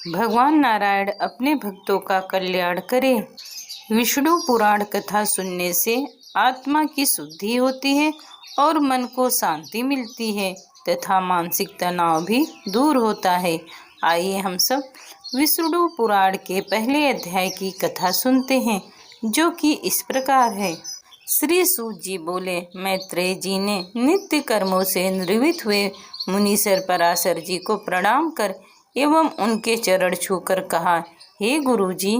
भगवान नारायण अपने भक्तों का कल्याण करे। विष्णु पुराण कथा सुनने से आत्मा की शुद्धि होती है और मन को शांति मिलती है तथा मानसिक तनाव भी दूर होता है। आइए हम सब विष्णु पुराण के पहले अध्याय की कथा सुनते हैं, जो कि इस प्रकार है। श्री सूत जी बोले, मैत्रेय जी ने नित्य कर्मों से निवृत्त हुए मुनीश्वर पराशर जी को प्रणाम कर एवं उनके चरण छूकर कहा, हे गुरु जी,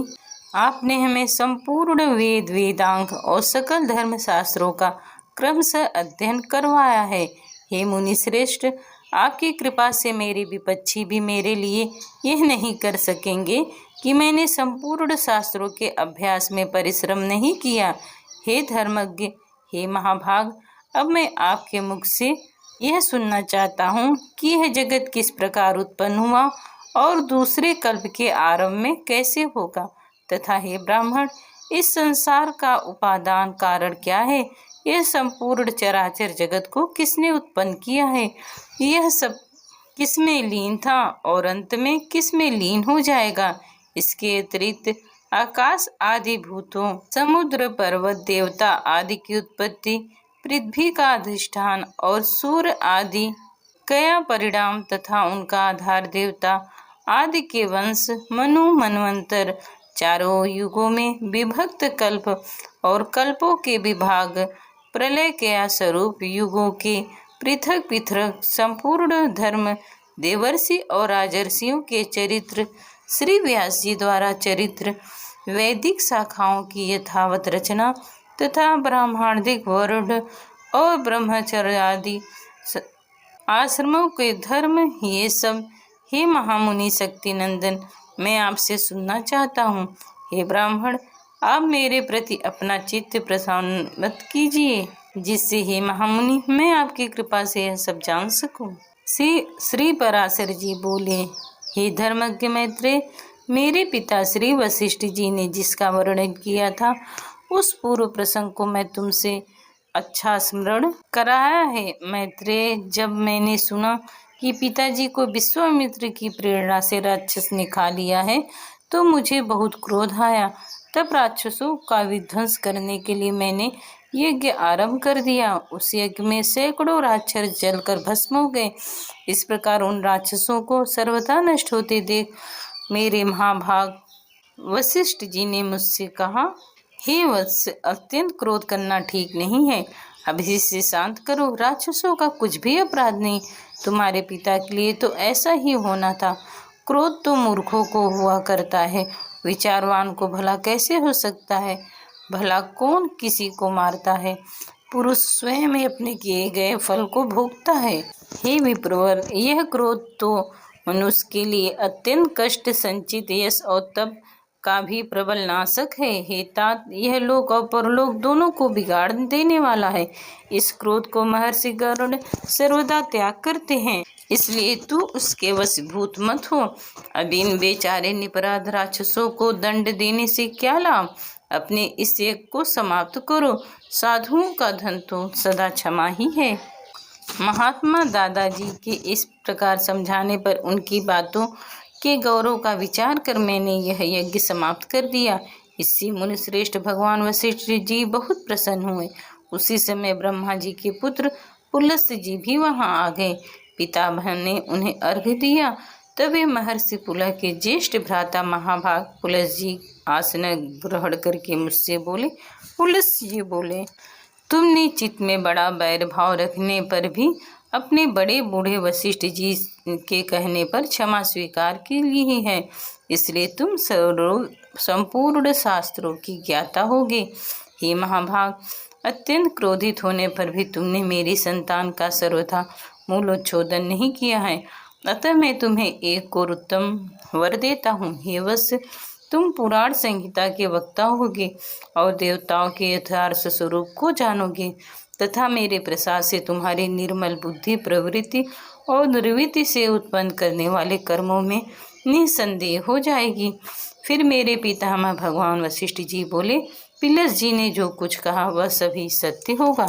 आपने हमें संपूर्ण वेद वेदांग और सकल धर्म शास्त्रों का क्रमशः अध्ययन करवाया है। हे मुनि श्रेष्ठ, आपकी कृपा से मेरे विपक्षी भी मेरे लिए यह नहीं कर सकेंगे कि मैंने संपूर्ण शास्त्रों के अभ्यास में परिश्रम नहीं किया। हे धर्मज्ञ, हे महाभाग, अब मैं आपके मुख से यह सुनना चाहता हूँ कि यह जगत किस प्रकार उत्पन्न हुआ और दूसरे कल्प के आरंभ में कैसे होगा, तथा हे ब्राह्मण, इस संसार का उपादान कारण क्या है। यह संपूर्ण चराचर जगत को किसने उत्पन्न किया है, यह सब किसमें लीन था और अंत में किसमें लीन हो जाएगा। इसके अतिरिक्त आकाश आदि भूतों, समुद्र, पर्वत, देवता आदि की उत्पत्ति, पृथ्वी का अधिष्ठान और सूर्य आदि कया परिणाम तथा उनका आधार देवता आदि के वंश, मनु, मनवंतर, चारों युगों में विभक्त कल्प और कल्पों के विभाग, प्रलय के स्वरूप युगों के पृथक पृथक संपूर्ण धर्म, देवर्षि और राजर्षियों के चरित्र, श्री व्यास जी द्वारा चरित्र, वैदिक शाखाओं की यथावत रचना तथा ब्राह्मणादिक वर्ण और ब्रह्मचर्य आदि आश्रमों के धर्म, ये सब हे महामुनि शक्तिनंदन मैं आपसे सुनना चाहता हूँ। हे ब्राह्मण, आप मेरे प्रति अपना चित्त प्रसन्न मत कीजिए, जिससे हे महामुनि मैं आपकी कृपा से यह सब जान सकूं। श्री पराशर जी बोले, हे धर्मज्ञ मैत्रेय, मेरे पिता श्री वशिष्ठ जी ने जिसका वर्णन किया था उस पूर्व प्रसंग को मैं तुमसे अच्छा स्मरण कराया है। मैत्रेय, जब मैंने सुना कि पिताजी को विश्वामित्र की प्रेरणा से राक्षस ने खा लिया है तो मुझे बहुत क्रोध आया। तब राक्षसों का विध्वंस करने के लिए मैंने यज्ञ आरंभ कर दिया। उस यज्ञ में सैकड़ों राक्षस जलकर भस्म हो गए। इस प्रकार उन राक्षसों को सर्वथा नष्ट होते देख मेरे महाभाग वशिष्ठ जी ने मुझसे कहा, हे वत्स, अत्यंत क्रोध करना ठीक नहीं है। अब इसे शांत करो। राक्षसों का कुछ भी अपराध नहीं। तुम्हारे पिता के लिए तो ऐसा ही होना था। क्रोध तो मूर्खों को हुआ करता है, विचारवान को भला कैसे हो सकता है। भला कौन किसी को मारता है? पुरुष स्वयं अपने किए गए फल को भोगता है। हे विप्रवर, यह क्रोध तो मनुष्य के लिए अत्यंत कष्ट संचित यश और तप का भी प्रबल नाशक है। हे तात, यह लोक और परलोक दोनों को बिगाड़ देने वाला है। इस क्रोध को महर्षि गरुड़ सर्वदा त्याग करते हैं, इसलिए तू उसके वशीभूत मत हो। अब इन बेचारे निपराध राक्षसों को दंड देने से क्या लाभ। अपने इस यज्ञ को समाप्त करो। साधुओं का धन तो सदा क्षमा ही है। महात्मा दादाजी के इस प्रकार समझाने पर उनकी बातों के गौरव का विचार कर मैंने यह यज्ञ समाप्त कर दिया। इससे मुनिश्रेष्ठ भगवान वशिष्ठ जी बहुत प्रसन्न हुए। उसी समय ब्रह्मा जी के पुत्र पुलस्त्य जी भी वहां आ गए। पितामह ने उन्हें अर्घ्य दिया। तब वे महर्षि पुलह के ज्येष्ठ भ्राता महाभाग पुलस्त्य जी आसन ग्रहण करके मुझसे बोले, पुलस्त्य जी बोले, तुमने चित्त में बड़ा बैर भाव रखने पर भी अपने बड़े बूढ़े वशिष्ठ जी के कहने पर क्षमा स्वीकार की ली है, इसलिए तुम संपूर्ण शास्त्रों की ज्ञाता होगे। हे महाभाग, अत्यंत क्रोधित होने पर भी तुमने मेरी संतान का सर्वथा मूलोच्छोदन नहीं किया है, अतः मैं तुम्हें एक और उत्तम वर देता हूँ। हे वत्स, तुम पुराण संहिता के वक्ता होगे और देवताओं के यथार्थ स्वरूप को जानोगे तथा मेरे प्रसाद से तुम्हारी निर्मल बुद्धि, प्रवृत्ति और निर्वृत्ति से उत्पन्न करने वाले कर्मों में निसंदेह हो जाएगी। फिर मेरे पितामह भगवान वशिष्ठ जी बोले, पुलस्त्य जी ने जो कुछ कहा वह सभी सत्य होगा।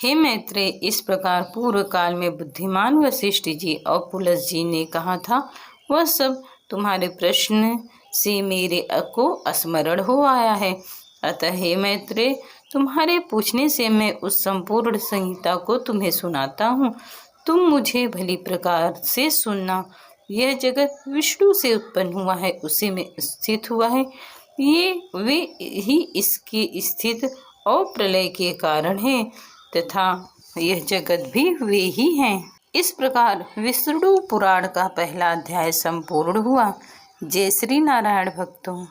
हे मैत्रेय, इस प्रकार पूर्व काल में बुद्धिमान वशिष्ठ जी और पुलस्त्य जी ने कहा था वह सब तुम्हारे प्रश्न से मेरे को स्मरण हो आया है। अतः हे मैत्रेय, तुम्हारे पूछने से मैं उस संपूर्ण संहिता को तुम्हें सुनाता हूँ। तुम मुझे भली प्रकार से सुनना। यह जगत विष्णु से उत्पन्न हुआ है, उसी में स्थित हुआ है। ये वे ही इसके स्थित और प्रलय के कारण हैं, तथा यह जगत भी वे ही हैं। इस प्रकार विष्णु पुराण का पहला अध्याय संपूर्ण हुआ। जय श्री नारायण भक्तों।